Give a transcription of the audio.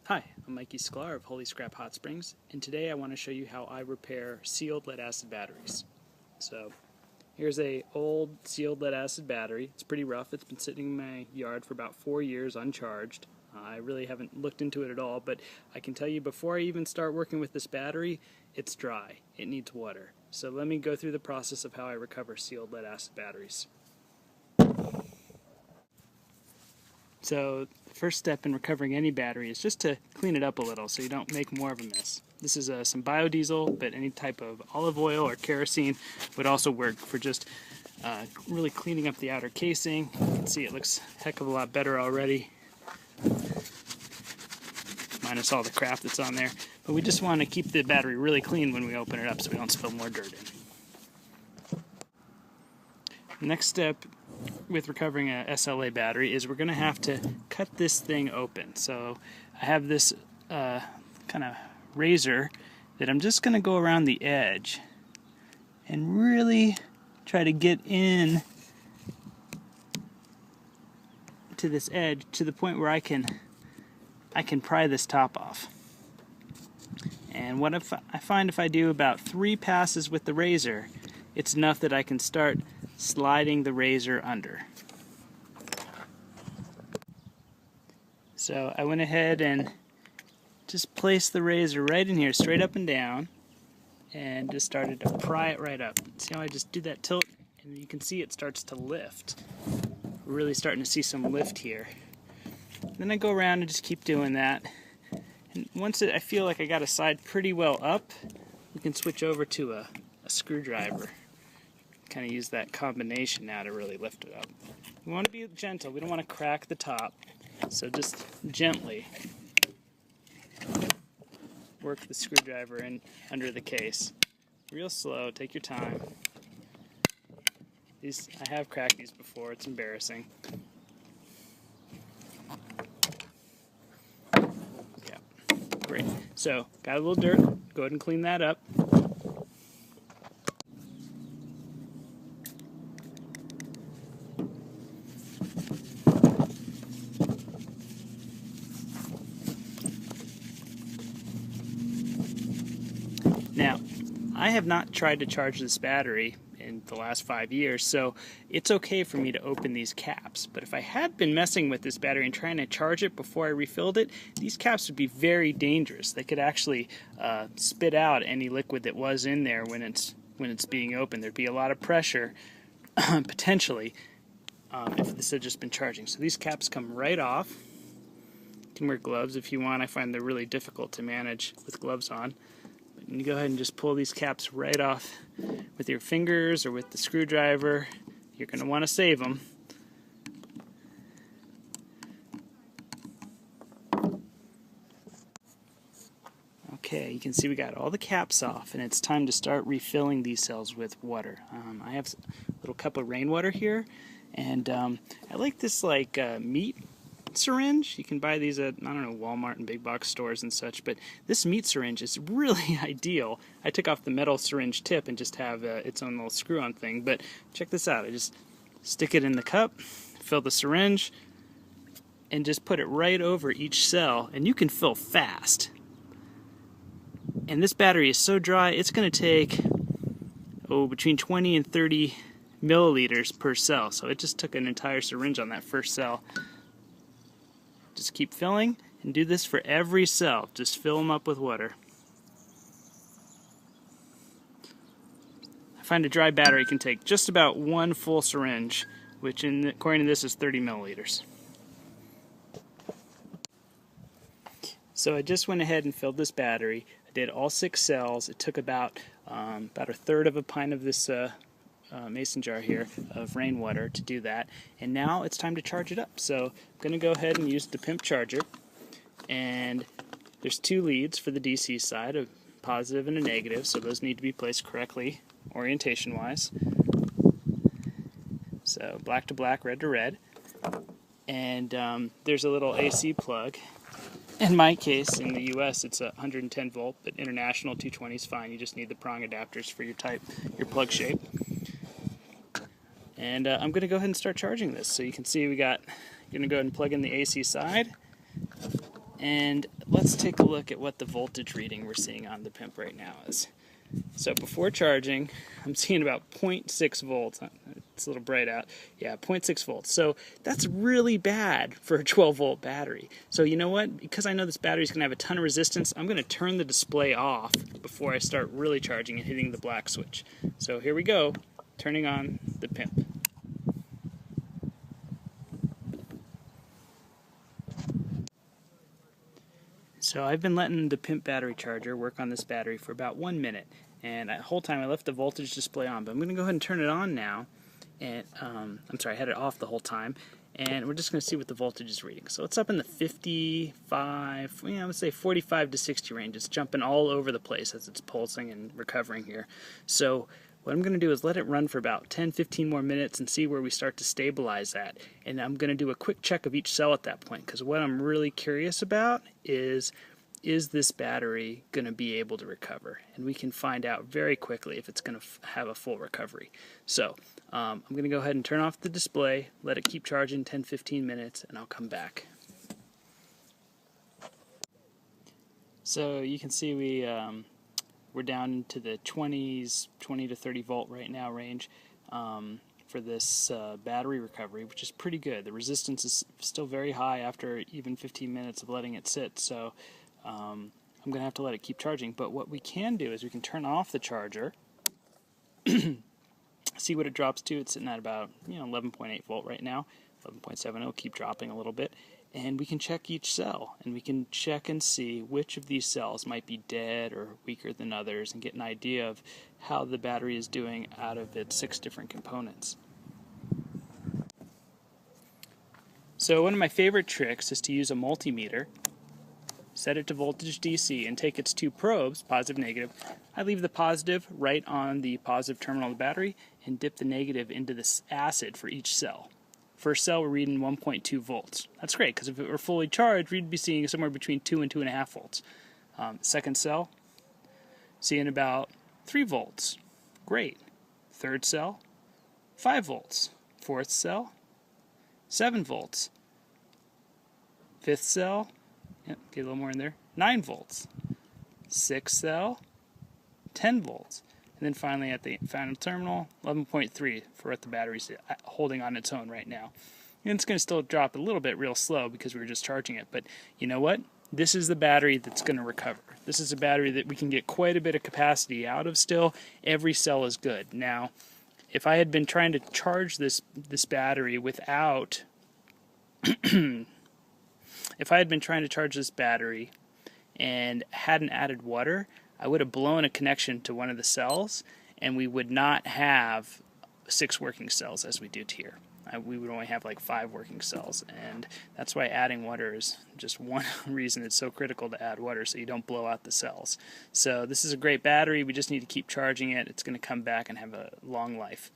Hi, I'm Mikey Sklar of Holy Scrap Hot Springs, and today I want to show you how I repair sealed lead-acid batteries. So, here's a old sealed lead-acid battery. It's pretty rough. It's been sitting in my yard for about 4 years uncharged. I really haven't looked into it at all, but I can tell you before I even start working with this battery, it's dry. It needs water. So let me go through the process of how I recover sealed lead-acid batteries. So the first step in recovering any battery is just to clean it up a little so you don't make more of a mess. This is some biodiesel, but any type of olive oil or kerosene would also work for just really cleaning up the outer casing. You can see it looks a heck of a lot better already, minus all the crap that's on there. But we just want to keep the battery really clean when we open it up so we don't spill more dirt in. Next step with recovering a SLA battery is we're going to have to cut this thing open. So I have this kind of razor that I'm just going to go around the edge and really try to get in to this edge to the point where I can pry this top off. And what I find if I do about 3 passes with the razor, it's enough that I can start sliding the razor under. So I went ahead and just placed the razor right in here, straight up and down, and just started to pry it right up. See how I just do that tilt, and you can see it starts to lift. We're really starting to see some lift here. Then I go around and just keep doing that. And once I feel like I got a side pretty well up, we can switch over to a screwdriver. Kind of use that combination now to really lift it up. We want to be gentle. We don't want to crack the top. So just gently work the screwdriver in under the case. Real slow. Take your time. I have cracked these before. It's embarrassing. Yeah. Great. So got a little dirt. Go ahead and clean that up. Now, I have not tried to charge this battery in the last 5 years, so it's okay for me to open these caps. But if I had been messing with this battery and trying to charge it before I refilled it, these caps would be very dangerous. They could actually spit out any liquid that was in there when it's being opened. There'd be a lot of pressure, potentially, if this had just been charging. So these caps come right off. You can wear gloves if you want. I find they're really difficult to manage with gloves on. And you go ahead and just pull these caps right off with your fingers or with the screwdriver. You're going to want to save them. Okay, you can see we got all the caps off, and it's time to start refilling these cells with water. I have a little cup of rainwater here, and I like this meat syringe. You can buy these at, I don't know, Walmart and big box stores and such, but this meat syringe is really ideal. I took off the metal syringe tip and just have its own little screw-on thing, but check this out. I just stick it in the cup, fill the syringe, and just put it right over each cell, and you can fill fast. And this battery is so dry, it's going to take between 20 and 30 milliliters per cell, so it just took an entire syringe on that first cell. Just keep filling, and do this for every cell. Just fill them up with water. I find a dry battery can take just about 1 full syringe, which according to this is 30 milliliters. So I just went ahead and filled this battery. I did all 6 cells. It took about a third of a pint of this mason jar here of rainwater to do that, and now it's time to charge it up. So I'm going to go ahead and use the PIMP charger, and there's 2 leads for the DC side, a positive and a negative, so those need to be placed correctly orientation wise. So black to black, red to red, and there's a little AC plug. In my case, in the US, it's 110 volt, but international 220 is fine. You just need the prong adapters for your plug shape. And I'm going to go ahead and start charging this. So you can see I'm going to go ahead and plug in the AC side. And let's take a look at what the voltage reading we're seeing on the PIMP right now is. So before charging, I'm seeing about 0.6 volts. It's a little bright out. Yeah, 0.6 volts. So that's really bad for a 12-volt battery. So you know what? Because I know this battery is going to have a ton of resistance, I'm going to turn the display off before I start really charging and hitting the black switch. So here we go, turning on the PIMP. So I've been letting the PIMP battery charger work on this battery for about 1 minute, and the whole time I left the voltage display on, but I'm going to go ahead and turn it on now, and I'm sorry, I had it off the whole time, and we're just going to see what the voltage is reading. So it's up in the 55, I would say 45 to 60 range. It's jumping all over the place as it's pulsing and recovering here. So what I'm going to do is let it run for about 10-15 more minutes and see where we start to stabilize at. And I'm going to do a quick check of each cell at that point, because what I'm really curious about is this battery going to be able to recover? And we can find out very quickly if it's going to have a full recovery. So I'm going to go ahead and turn off the display, let it keep charging 10-15 minutes, and I'll come back. So you can see we're down into the 20s, 20 to 30 volt right now range for this battery recovery, which is pretty good. The resistance is still very high after even 15 minutes of letting it sit, so I'm going to have to let it keep charging. But what we can do is we can turn off the charger, see what it drops to. It's sitting at about 11.8 volt right now, 11.7. It'll keep dropping a little bit. And we can check each cell, and we can check and see which of these cells might be dead or weaker than others, and get an idea of how the battery is doing out of its 6 different components. So one of my favorite tricks is to use a multimeter, set it to voltage DC, and take its 2 probes, positive, negative. I leave the positive right on the positive terminal of the battery and dip the negative into this acid for each cell. First cell, we're reading 1.2 volts. That's great, because if it were fully charged, we'd be seeing somewhere between 2 and 2.5 volts. Second cell, seeing about 3 volts. Great. Third cell, 5 volts. Fourth cell, 7 volts. Fifth cell, get a little more in there, 9 volts. Sixth cell, 10 volts. And then finally at the final terminal, 11.3 for what the battery's holding on its own right now. And it's going to still drop a little bit real slow because we were just charging it. But you know what? This is the battery that's going to recover. This is a battery that we can get quite a bit of capacity out of still. Every cell is good. Now, if I had been trying to charge this battery without... if I had been trying to charge this battery and hadn't added water, I would have blown a connection to one of the cells, and we would not have 6 working cells as we do here. We would only have like 5 working cells, and that's why adding water is just one reason it's so critical to add water, so you don't blow out the cells. So this is a great battery. We just need to keep charging it. It's going to come back and have a long life.